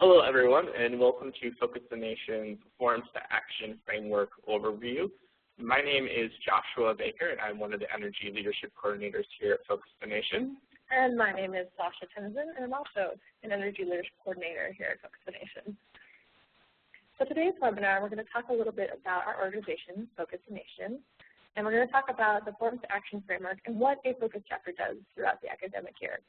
Hello, everyone, and welcome to Focus the Nation's Forms to Action Framework Overview. My name is Joshua Baker, and I'm one of the Energy Leadership Coordinators here at Focus the Nation. And my name is Sasha Tenzin, and I'm also an Energy Leadership Coordinator here at Focus the Nation. So today's webinar, we're going to talk a little bit about our organization, Focus the Nation, and we're going to talk about the Forms to Action Framework and what a Focus chapter does throughout the academic year.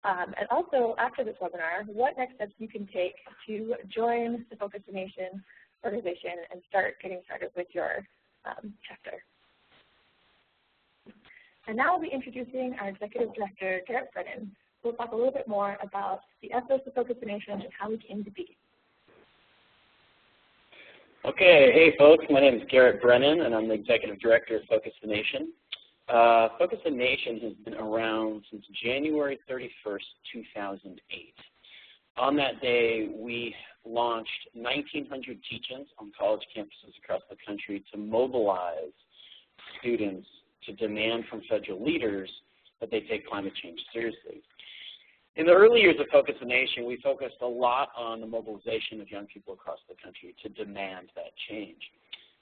And also, after this webinar, what next steps you can take to join the Focus the Nation organization and start getting started with your chapter. And now I'll be introducing our Executive Director, Garrett Brennan, who will talk a little bit more about the ethos of Focus the Nation and how we came to be. Okay, hey folks, my name is Garrett Brennan, and I'm the Executive Director of Focus the Nation. Focus the Nation has been around since January 31st, 2008. On that day, we launched 1,900 teach-ins on college campuses across the country to mobilize students to demand from federal leaders that they take climate change seriously. In the early years of Focus the Nation, we focused a lot on the mobilization of young people across the country to demand that change.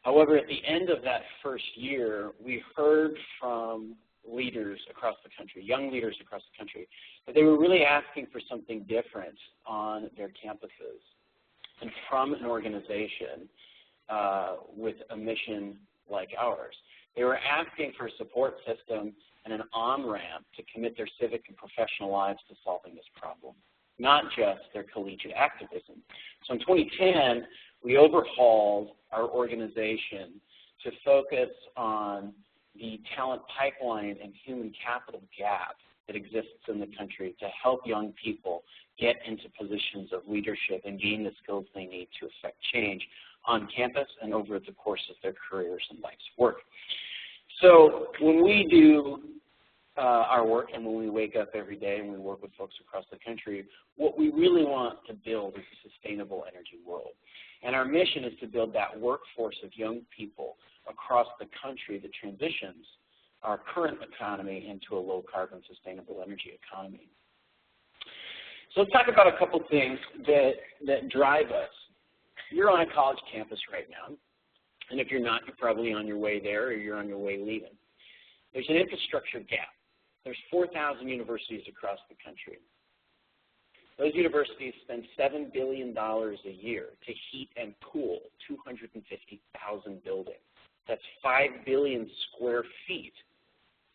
However, at the end of that first year, we heard from leaders across the country, young leaders across the country, that they were really asking for something different on their campuses and from an organization with a mission like ours. They were asking for a support system and an on-ramp to commit their civic and professional lives to solving this problem, not just their collegiate activism. So in 2010, we overhauled our organization to focus on the talent pipeline and human capital gap that exists in the country to help young people get into positions of leadership and gain the skills they need to affect change on campus and over the course of their careers and life's work. So when we do our work and when we wake up every day and we work with folks across the country, what we really want to build is a sustainable energy world. And our mission is to build that workforce of young people across the country that transitions our current economy into a low-carbon, sustainable energy economy. So let's talk about a couple things that drive us. You're on a college campus right now, and if you're not, you're probably on your way there or you're on your way leaving. There's an infrastructure gap. There's 4,000 universities across the country. Those universities spend $7 billion a year to heat and cool 250,000 buildings. That's 5 billion square feet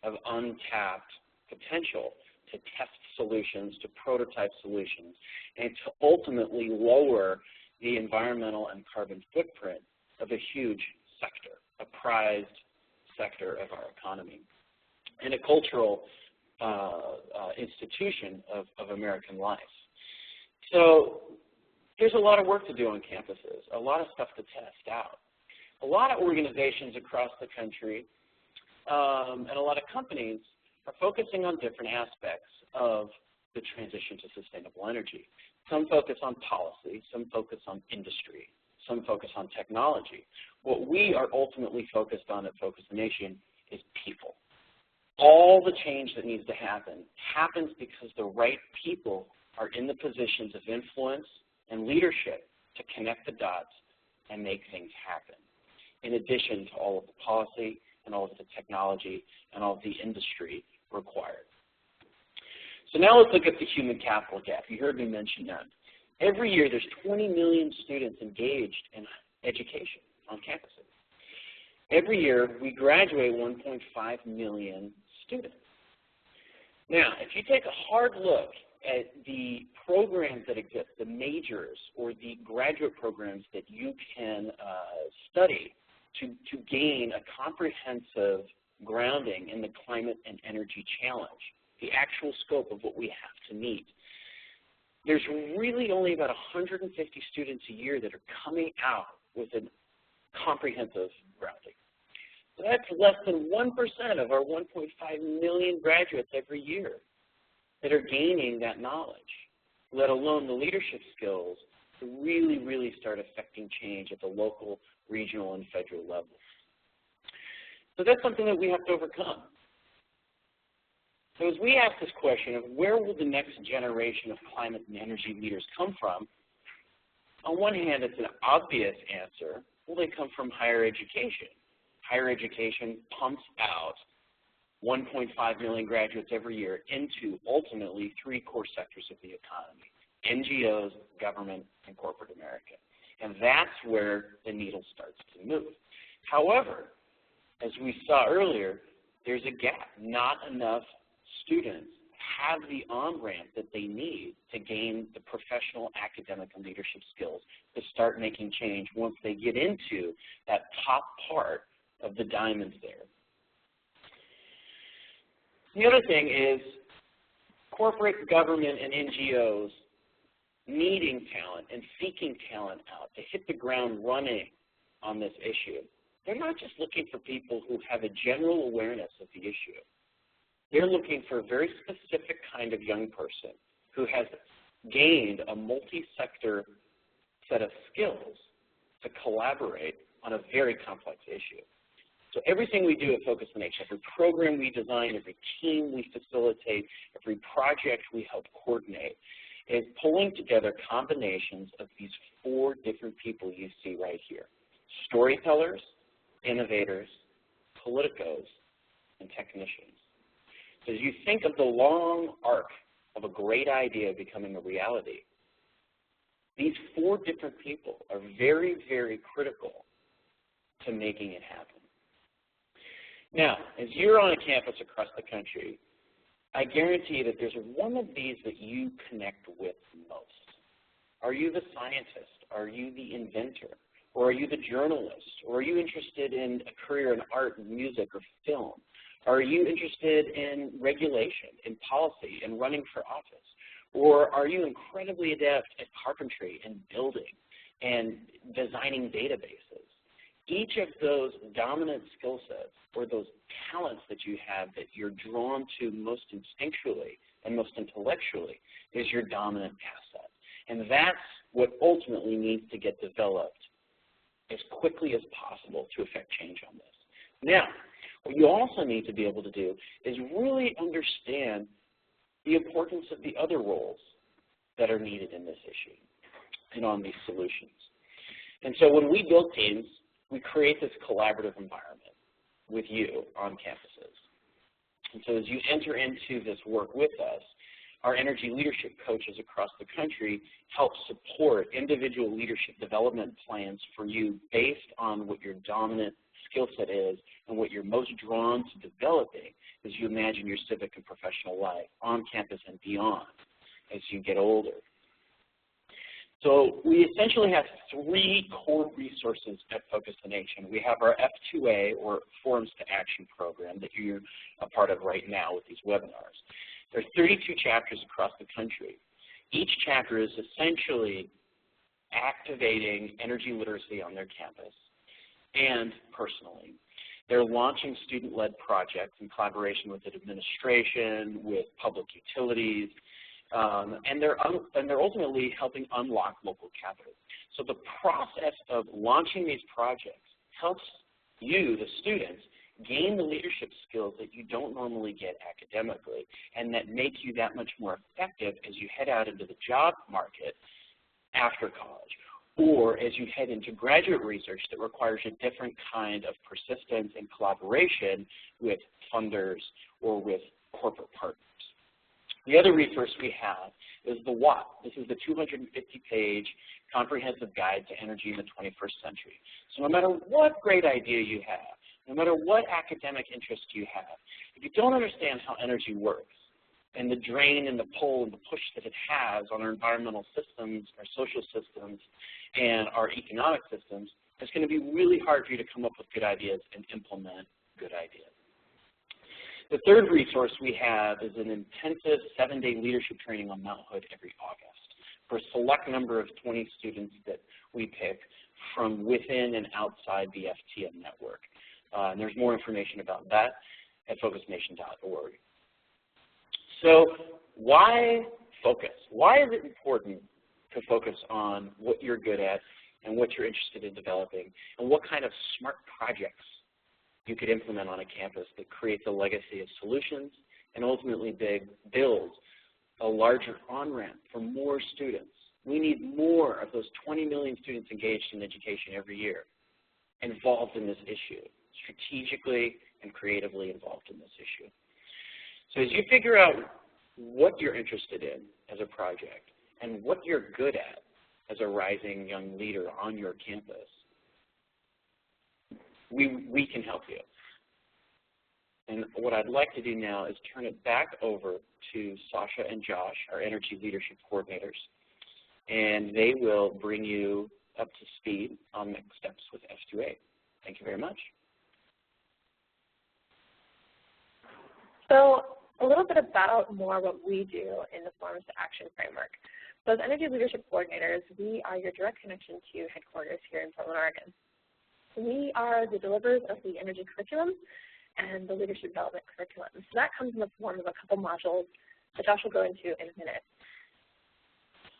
of untapped potential to test solutions, to prototype solutions, and to ultimately lower the environmental and carbon footprint of a huge sector, a prized sector of our economy, and a cultural institution of American life. So there's a lot of work to do on campuses, a lot of stuff to test out. A lot of organizations across the country and a lot of companies are focusing on different aspects of the transition to sustainable energy. Some focus on policy, some focus on industry, some focus on technology. What we are ultimately focused on at Focus the Nation is people. All the change that needs to happen happens because the right people are in the positions of influence and leadership to connect the dots and make things happen, in addition to all of the policy and all of the technology and all of the industry required. So now let's look at the human capital gap. You heard me mention that. Every year there's 20 million students engaged in education on campuses. Every year we graduate 1.5 million students. Now, if you take a hard look at the programs that exist, the majors or the graduate programs that you can study to gain a comprehensive grounding in the climate and energy challenge, the actual scope of what we have to meet, there's really only about 150 students a year that are coming out with a comprehensive grounding. So that's less than 1% of our 1.5 million graduates every year that are gaining that knowledge, let alone the leadership skills to really start affecting change at the local, regional, and federal levels. So that's something that we have to overcome. So as we ask this question of where will the next generation of climate and energy leaders come from, on one hand, it's an obvious answer. Well, they come from higher education. Higher education pumps out 1.5 million graduates every year into ultimately 3 core sectors of the economy: NGOs, government, and corporate America. And that's where the needle starts to move. However, as we saw earlier, there's a gap. Not enough students have the on-ramp that they need to gain the professional, academic, and leadership skills to start making change once they get into that top part of the diamonds there. The other thing is corporate, government, and NGOs needing talent and seeking talent out to hit the ground running on this issue. They're not just looking for people who have a general awareness of the issue. They're looking for a very specific kind of young person who has gained a multi-sector set of skills to collaborate on a very complex issue. So everything we do at Focus the Nation, every program we design, every team we facilitate, every project we help coordinate, is pulling together combinations of these 4 different people you see right here: storytellers, innovators, politicos, and technicians. So as you think of the long arc of a great idea becoming a reality, these 4 different people are very, very critical to making it happen. Now, as you're on a campus across the country, I guarantee that there's one of these that you connect with most. Are you the scientist? Are you the inventor? Or are you the journalist? Or are you interested in a career in art and music or film? Are you interested in regulation, in policy, in running for office? Or are you incredibly adept at carpentry and building and designing databases? Each of those dominant skill sets or those talents that you have that you're drawn to most instinctually and most intellectually is your dominant asset. And that's what ultimately needs to get developed as quickly as possible to affect change on this. Now, what you also need to be able to do is really understand the importance of the other roles that are needed in this issue and on these solutions. And so when we build teams, we create this collaborative environment with you on campuses. And so as you enter into this work with us, our energy leadership coaches across the country help support individual leadership development plans for you based on what your dominant skill set is and what you're most drawn to developing as you imagine your civic and professional life on campus and beyond as you get older. So we essentially have 3 core resources at Focus the Nation. We have our F2A, or Forums to Action program, that you're a part of right now with these webinars. There are 32 chapters across the country. Each chapter is essentially activating energy literacy on their campus and personally. They're launching student-led projects in collaboration with the administration, with public utilities, and they're ultimately helping unlock local capital. So the process of launching these projects helps you, the students, gain the leadership skills that you don't normally get academically and that make you that much more effective as you head out into the job market after college, or as you head into graduate research that requires a different kind of persistence and collaboration with funders or with corporate partners. The other resource we have is the WAT. This is the 250-page comprehensive guide to energy in the 21st century. So no matter what great idea you have, no matter what academic interest you have, if you don't understand how energy works and the drain and the pull and the push that it has on our environmental systems, our social systems, and our economic systems, it's going to be really hard for you to come up with good ideas and implement good ideas. The third resource we have is an intensive 7-day leadership training on Mount Hood every August for a select number of 20 students that we pick from within and outside the FTM network. And there's more information about that at focusnation.org. So why focus? Why is it important to focus on what you're good at and what you're interested in developing and what kind of smart projects you could implement on a campus that creates a legacy of solutions and ultimately build a larger on-ramp for more students. We need more of those 20 million students engaged in education every year, involved in this issue, strategically and creatively involved in this issue. So as you figure out what you're interested in as a project and what you're good at as a rising young leader on your campus, we can help you. And what I'd like to do now is turn it back over to Sasha and Josh, our energy leadership coordinators, and they will bring you up to speed on next steps with F2A. Thank you very much. So a little bit about more what we do in the Forums to Action framework. So as energy leadership coordinators, we are your direct connection to headquarters here in Portland, Oregon. We are the deliverers of the energy curriculum and the leadership development curriculum. So that comes in the form of a couple modules that Josh will go into in a minute.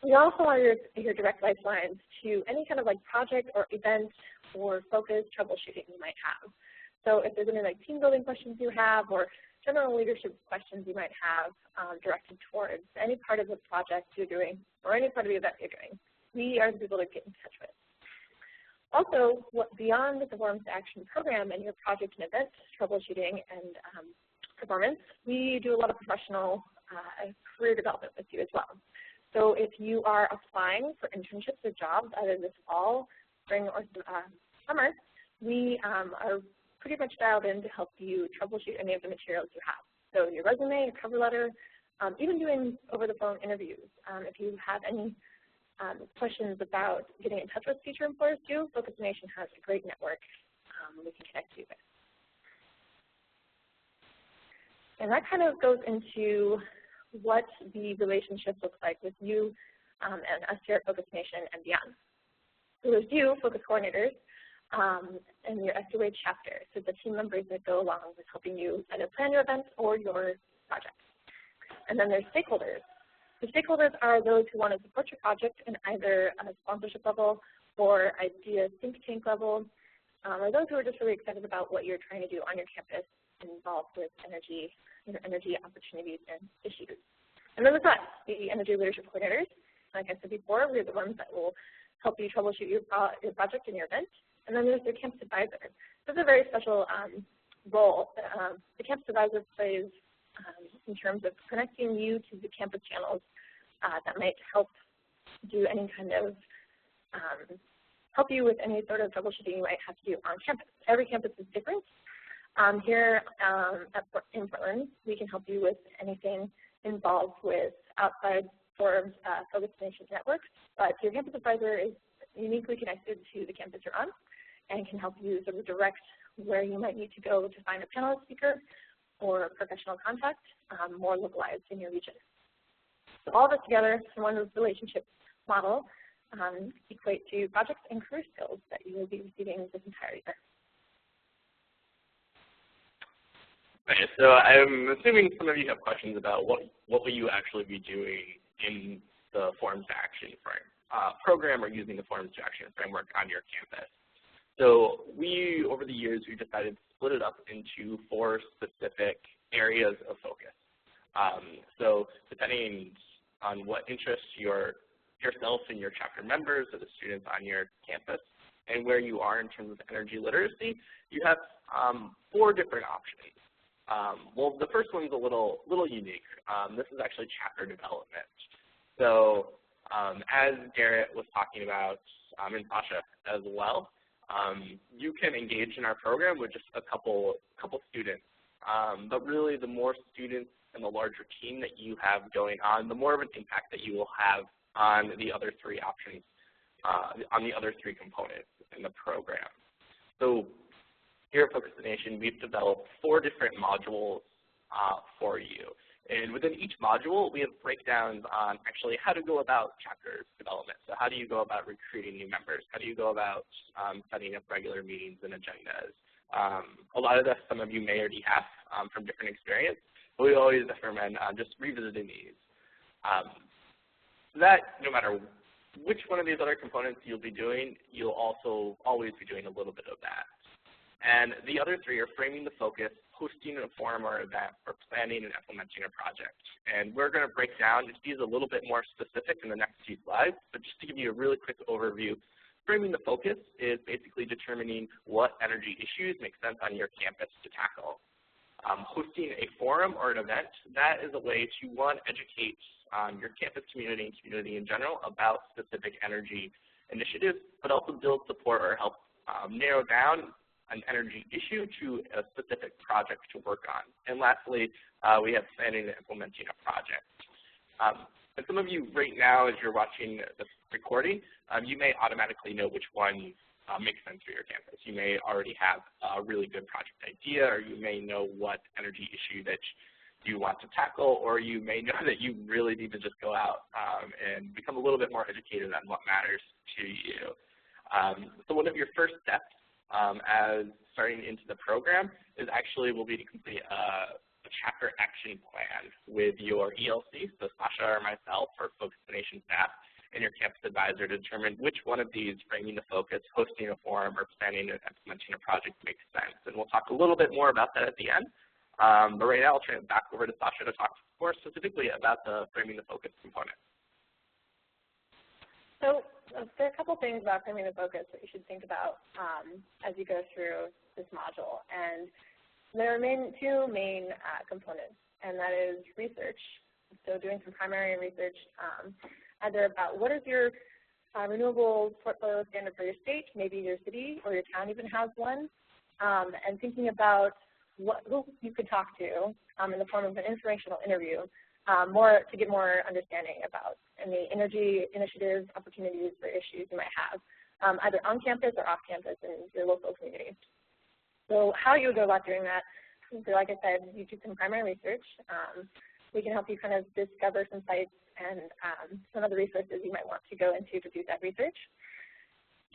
We also are your direct lifelines to any kind of like project or event or focus troubleshooting you might have. So if there's any like team building questions you have or general leadership questions you might have directed towards any part of the project you're doing or any part of the event you're doing, we are the people to get in touch with. Also, beyond the Forums to Action program and your project and event troubleshooting and performance, we do a lot of professional career development with you as well. So if you are applying for internships or jobs either this fall, spring, or summer, we are pretty much dialed in to help you troubleshoot any of the materials you have. So your resume, your cover letter, even doing over-the-phone interviews. If you have any questions about getting in touch with future employers too, Focus Nation has a great network we can connect you with. And that kind of goes into what the relationship looks like with you and us here at Focus Nation and beyond. So there's you, Focus Coordinators, and your F2A chapter, so the team members that go along with helping you either plan your events or your projects. And then there's stakeholders. The stakeholders are those who want to support your project in either a sponsorship level or idea think tank level, or those who are just really excited about what you're trying to do on your campus involved with energy opportunities and issues. And then there's us, the energy leadership coordinators. Like I said before, we're the ones that will help you troubleshoot your project and your event. And then there's the campus advisor. This is a very special role that the campus advisor plays in terms of connecting you to the campus channels that might help do any kind of, help you with any sort of troubleshooting you might have to do on campus. Every campus is different. Here in Portland, we can help you with anything involved with outside Forums Focus Nation networks, but your campus advisor is uniquely connected to the campus you're on and can help you sort of direct where you might need to go to find a panelist speaker or professional contact more localized in your region. So all of this together in one relationship model equate to projects and career skills that you will be receiving this entire year. Okay, so I'm assuming some of you have questions about what will you actually be doing in the Forums to Action program or using the Forums to Action framework on your campus. So over the years, we decided to split it up into 4 specific areas of focus. So depending on what interests yourself and your chapter members or the students on your campus and where you are in terms of energy literacy, you have 4 different options. Well, the first one's a little unique. This is actually chapter development. So as Garrett was talking about, and Sasha as well, you can engage in our program with just a couple students. But really, the more students and the larger team that you have going on, the more of an impact that you will have on the other 3 options, on the other 3 components in the program. So here at Focus Nation, we've developed 4 different modules for you. And within each module, we have breakdowns on actually how to go about chapter development. So how do you go about recruiting new members? How do you go about setting up regular meetings and agendas? A lot of this some of you may already have from different experience, but we always recommend just revisiting these. So that no matter which one of these other components you'll be doing, you'll also always be doing a little bit of that. And the other three are framing the focus, hosting a forum or event, or planning and implementing a project. And we're going to break down these a little bit more specific in the next few slides, but just to give you a really quick overview, framing the focus is basically determining what energy issues make sense on your campus to tackle. Hosting a forum or an event, that is a way to, one, educate your campus community and community in general about specific energy initiatives, but also build support or help narrow down an energy issue to a specific project to work on. And lastly, we have planning and implementing a project. And some of you right now, as you're watching this recording, you may automatically know which one makes sense for your campus. You may already have a really good project idea, or you may know what energy issue that you want to tackle, or you may know that you really need to just go out and become a little bit more educated on what matters to you. So one of your first steps as starting into the program is actually will be to complete a chapter action plan with your ELC, so Sasha or myself or Focus the Nation staff, and your campus advisor to determine which one of these, framing the focus, hosting a forum, or planning and implementing a project makes sense. And we'll talk a little bit more about that at the end. But right now I'll turn it back over to Sasha to talk more specifically about the framing the focus component. So there are a couple things about framing the focus that you should think about as you go through this module. And there are two main components, and that is research. So doing some primary research either about what is your renewable portfolio standard for your state, maybe your city or your town even has one, and thinking about who you could talk to in the form of an informational interview to get more understanding about any energy initiatives, opportunities, or issues you might have, either on campus or off campus in your local community. So how you would go about doing that, so like I said, you do some primary research. We can help you kind of discover some sites and some of the resources you might want to go into to do that research.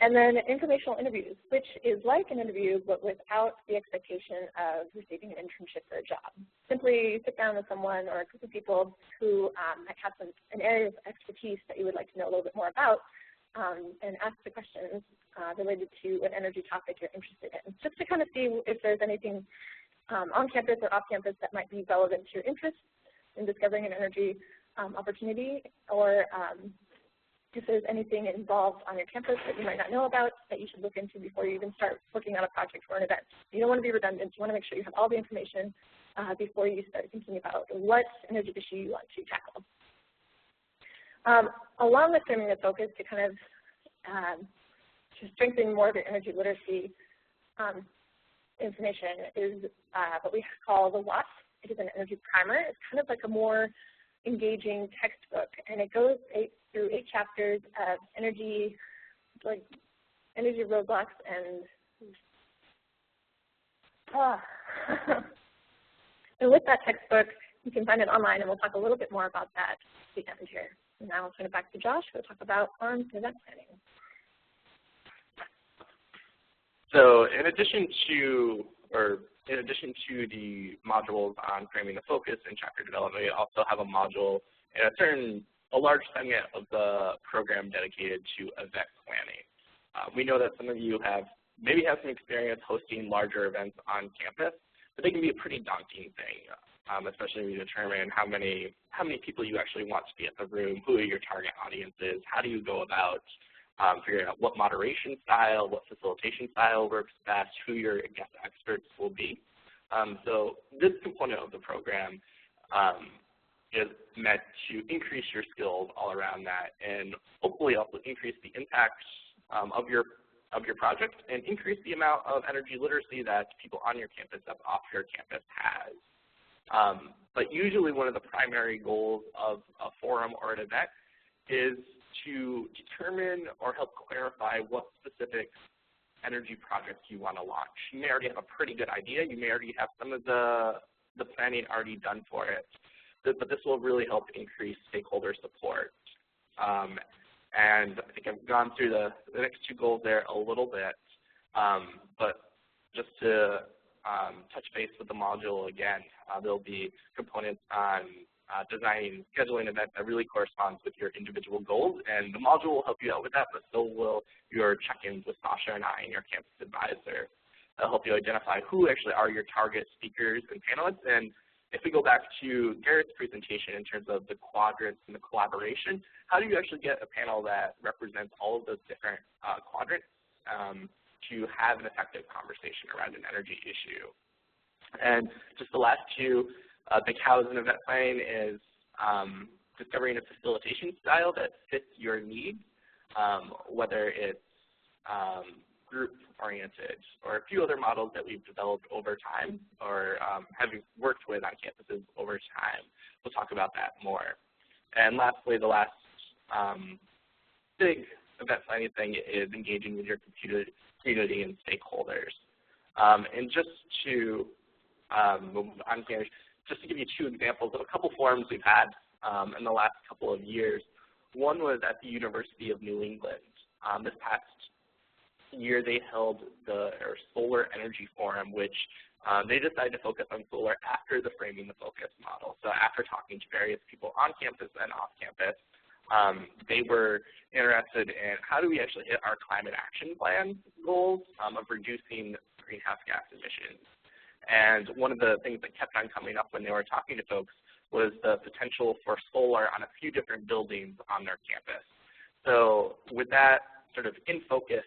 And then informational interviews, which is like an interview but without the expectation of receiving an internship or a job. Simply sit down with someone or a group of people who might have an area of expertise that you would like to know a little bit more about, and ask the questions related to an energy topic you're interested in, just to kind of see if there's anything on campus or off campus that might be relevant to your interests in discovering an energy opportunity, or if there's anything involved on your campus that you might not know about that you should look into before you even start working on a project or an event. You don't want to be redundant. You want to make sure you have all the information before you start thinking about what energy issue you want to tackle. Along with framing the focus to kind of to strengthen more of your energy literacy information is what we call the WASP. It is an energy primer. It's kind of like a more engaging textbook, and it goes through 8 chapters of energy roadblocks and and with that textbook, you can find it online, and we'll talk a little bit more about that at the end here. And now I'll turn it back to Josh who will talk about forums and event planning. So in addition to the modules on framing the focus and chapter development, we also have a module and a large segment of the program dedicated to event planning. We know that some of you maybe have some experience hosting larger events on campus, but they can be a pretty daunting thing, especially when you determine how many people you actually want to be at the room, who your target audience is, how do you go about figuring out what moderation style, what facilitation style works best, who your guest experts will be. So this component of the program is meant to increase your skills all around that, and hopefully also increase the impact of your project and increase the amount of energy literacy that people on your campus and off your campus has. But usually one of the primary goals of a forum or an event is to determine or help clarify what specific energy projects you want to launch. You may already have a pretty good idea. You may already have some of the planning already done for it. But this will really help increase stakeholder support. And I think I've gone through the next 2 goals there a little bit. But just to touch base with the module again, there'll be components on designing, scheduling events that really corresponds with your individual goals, and the module will help you out with that, but so will your check-ins with Sasha and I and your campus advisor. That'll help you identify who actually are your target speakers and panelists. And if we go back to Garrett's presentation in terms of the quadrants and the collaboration, how do you actually get a panel that represents all of those different quadrants to have an effective conversation around an energy issue? And just the last two big houses in event planning is discovering a facilitation style that fits your needs, whether it's group-oriented, or a few other models that we've developed over time or have worked with on campuses over time. We'll talk about that more. And lastly, the last big event planning thing is engaging with your community and stakeholders. And just to move on here, just to give you two examples of a couple forums we've had in the last couple of years. One was at the University of New England. This past year they held their Solar Energy Forum, which they decided to focus on solar after the Framing the Focus model. So after talking to various people on campus and off campus, they were interested in how do we actually hit our climate action plan goals of reducing greenhouse gas emissions. And one of the things that kept on coming up when they were talking to folks was the potential for solar on a few different buildings on their campus. So with that sort of in focus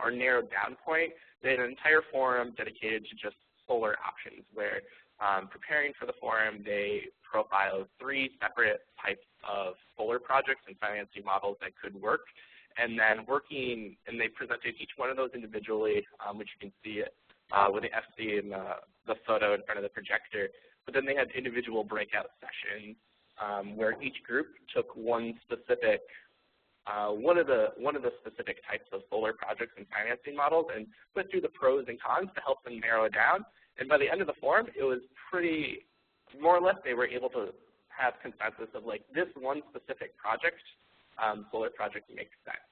or narrowed down point, they had an entire forum dedicated to just solar options where preparing for the forum, they profiled 3 separate types of solar projects and financing models that could work. And then they presented each one of those individually, which you can see with the FC in the photo in front of the projector. But then they had individual breakout sessions where each group took one of the specific types of solar projects and financing models and went through the pros and cons to help them narrow it down. And by the end of the forum, it was pretty, more or less, they were able to have consensus of like this one specific project, solar project makes sense.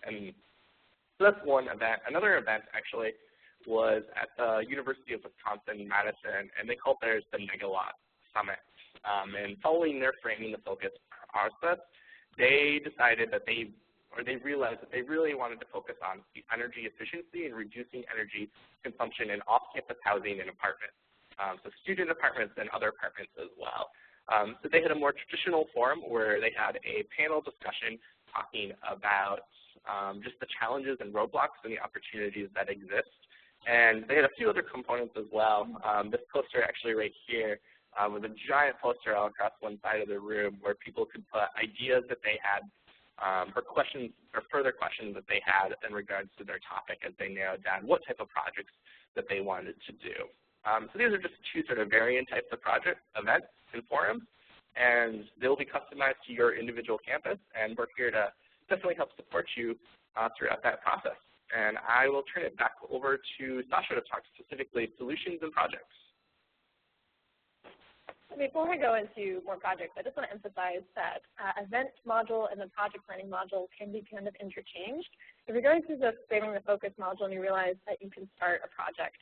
And so that's one event. Another event actually was at the University of Wisconsin-Madison, and they called theirs the Megawatt Summit. And following their Framing the Focus process, they decided that they realized that they really wanted to focus on the energy efficiency and reducing energy consumption in off-campus housing and apartments. So student apartments and other apartments as well. So they had a more traditional forum where they had a panel discussion talking about just the challenges and roadblocks and the opportunities that exist. And they had a few other components as well. This poster actually right here was a giant poster all across one side of the room where people could put ideas that they had or questions or further questions that they had in regards to their topic as they narrowed down what type of projects that they wanted to do. So these are just 2 sort of variant types of project events and forums, and they'll be customized to your individual campus, and we're here to definitely help support you throughout that process. And I will turn it back over to Sasha to talk specifically solutions and projects. Before we go into more projects, I just want to emphasize that event module and the project planning module can be kind of interchanged. If you're going through the Framing the Focus module and you realize that you can start a project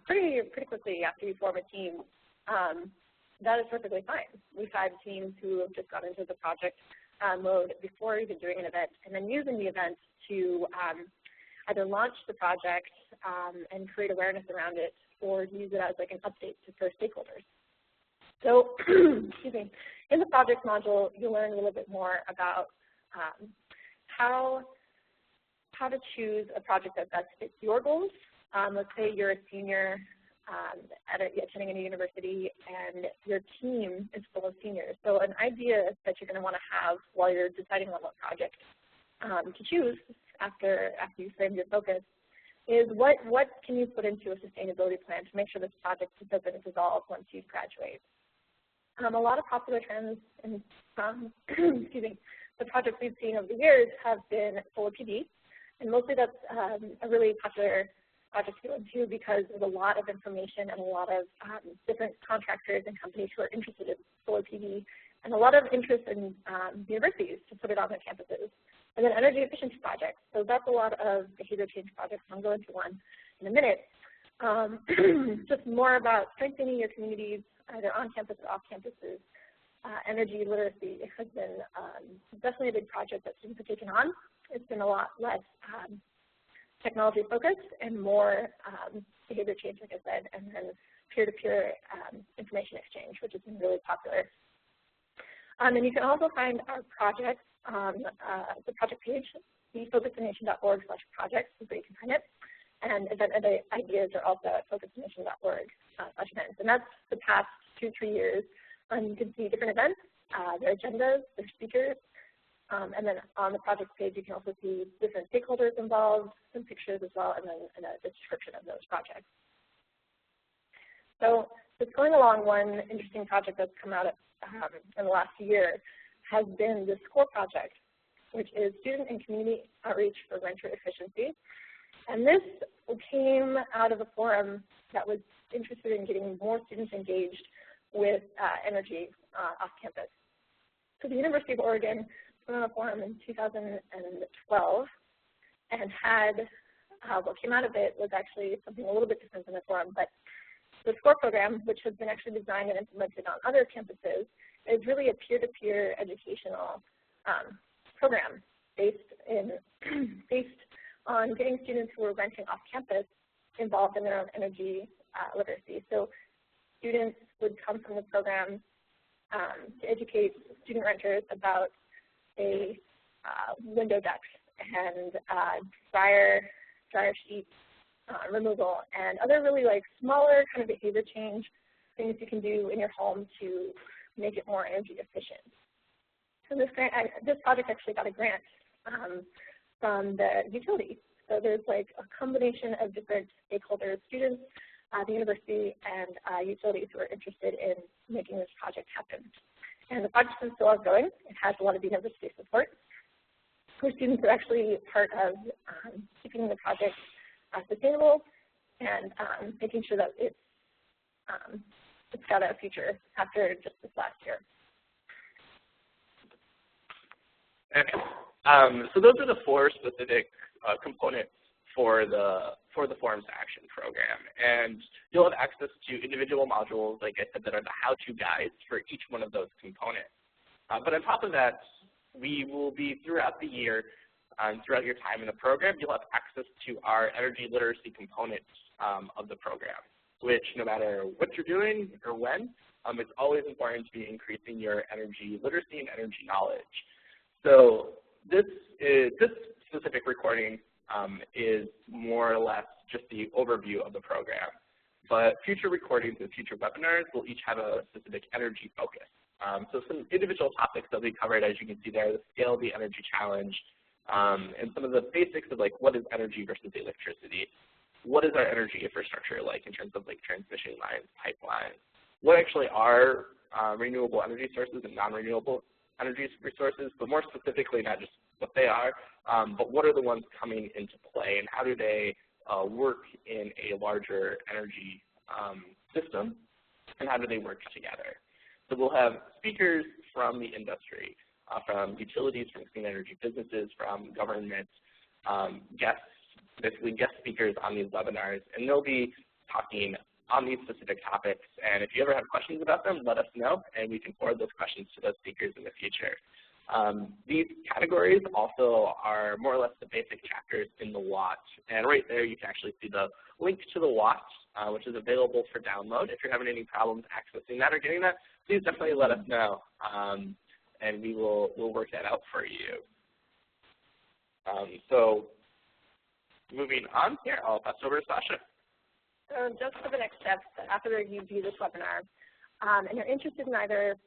pretty quickly after you form a team, that is perfectly fine. We've had teams who have just got into the project mode before even doing an event, and then using the event to either launch the project and create awareness around it, or use it as like an update for stakeholders. So, excuse me, in the project module, you'll learn a little bit more about how to choose a project that best fits your goals. Let's say you're a senior attending a university and your team is full of seniors. So an idea that you're going to want to have while you're deciding on what project to choose after you frame your focus is what can you put into a sustainability plan to make sure this project doesn't dissolve once you graduate. A lot of popular trends in excuse me, the projects we've seen over the years have been solar PV, and mostly that's a really popular project to go into because there's a lot of information and a lot of different contractors and companies who are interested in solar PV, and a lot of interest in universities to put it on their campuses. And then energy efficiency projects. So that's a lot of behavior change projects. I'll go into one in a minute. Just more about strengthening your communities, either on campus or off campuses. Energy literacy has been definitely a big project that students have taken on. It's been a lot less technology focused and more behavior change, like I said, and then peer-to-peer information exchange, which has been really popular. And you can also find our projects on the project page, thefocusednation.org/projects is where you can find it. And event ideas are also at focusednation.org/events. And that's the past 2-3 years. You can see different events, their agendas, their speakers. And then on the project page, you can also see different stakeholders involved, some pictures as well, and then a description of those projects. So just going along, one interesting project that's come out in the last year has been the SCORE project, which is Student and Community Outreach for Renter Efficiency. And this came out of a forum that was interested in getting more students engaged with energy off campus. So the University of Oregon went on a forum in 2012 and had, what came out of it was actually something a little bit different than the forum, but the SCORE program, which has been actually designed and implemented on other campuses, is really a peer-to-peer educational program based on getting students who are renting off campus involved in their own energy literacy. So students would come from the program to educate student renters about a window duct and dryer sheet removal and other really like smaller kind of behavior change things you can do in your home to make it more energy efficient. So this project actually got a grant from the utility. So there's like a combination of different stakeholders, students, the university, and utilities who are interested in making this project happen. And the project is still ongoing. It has a lot of university support. Where students are actually part of keeping the project sustainable and making sure that it's got a future after just this last year. Okay. So those are the 4 specific components for the Forums to Action program. And you'll have access to individual modules, like I said, that are the how-to guides for each one of those components. But on top of that, we will be throughout the year, throughout your time in the program, you'll have access to our energy literacy component of the program, which no matter what you're doing or when, it's always important to be increasing your energy literacy and energy knowledge. So this specific recording is more or less just the overview of the program. But future recordings and future webinars will each have a specific energy focus. So some individual topics that we covered, as you can see there, the scale of the energy challenge, and some of the basics of like what is energy versus electricity. What is our energy infrastructure like in terms of like transmission lines, pipelines? What actually are renewable energy sources and non-renewable energy resources, but more specifically not just what they are, but what are the ones coming into play and how do they work in a larger energy system and how do they work together? So we'll have speakers from the industry, from utilities, from clean energy businesses, from government, guests, basically guest speakers on these webinars, and they'll be talking on these specific topics. And if you ever have questions about them, let us know, and we can forward those questions to those speakers in the future. These categories also are more or less the basic chapters in the WAT. And right there, you can actually see the link to the WAT, which is available for download. If you're having any problems accessing that or getting that, please definitely let us know, and we'll work that out for you. So moving on here, I'll pass over to Sasha. So just for the next steps, after you view this webinar, and you're interested in either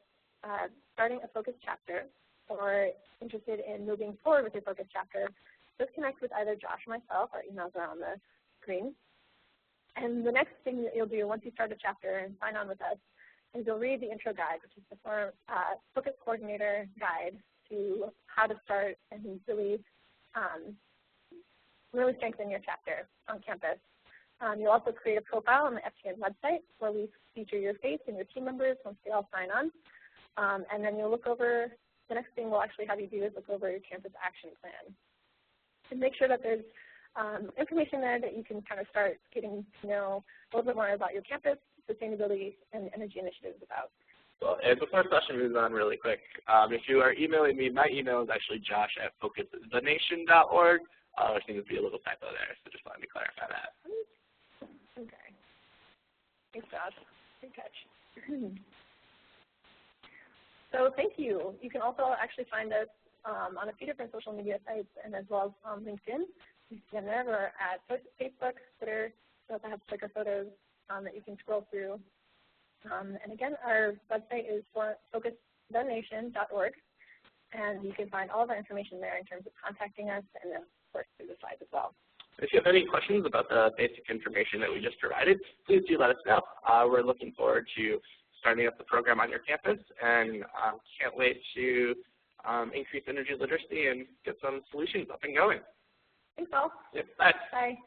starting a focus chapter or interested in moving forward with your focus chapter, just connect with either Josh or myself. Our emails are on the screen. And the next thing that you'll do once you start a chapter and sign on with us is you'll read the intro guide, which is the focus coordinator guide to how to start and really strengthen your chapter on campus. You'll also create a profile on the FTN website where we feature your face and your team members once they all sign on. And then you'll look over, the next thing we'll actually have you do is look over your campus action plan. And make sure that there's information there that you can kind of start getting to know a little bit more about your campus, sustainability, and energy initiatives about. Well, and before Sasha moves on really quick, if you are emailing me, my email is actually josh@focusthenation.org. There seems to be a little typo there, so just let me clarify that. Okay. Thanks, Josh. Good catch. So thank you. You can also actually find us on a few different social media sites and as well as on LinkedIn. We're at Facebook, Twitter. We also have sticker photos that you can scroll through. And again, our website is focusthenation.org, and you can find all of our information there in terms of contacting us and of course through the slides as well. If you have any questions about the basic information that we just provided, please do let us know. We're looking forward to starting up the program on your campus, and can't wait to increase energy literacy and get some solutions up and going. Thanks all. Yep, bye. Bye.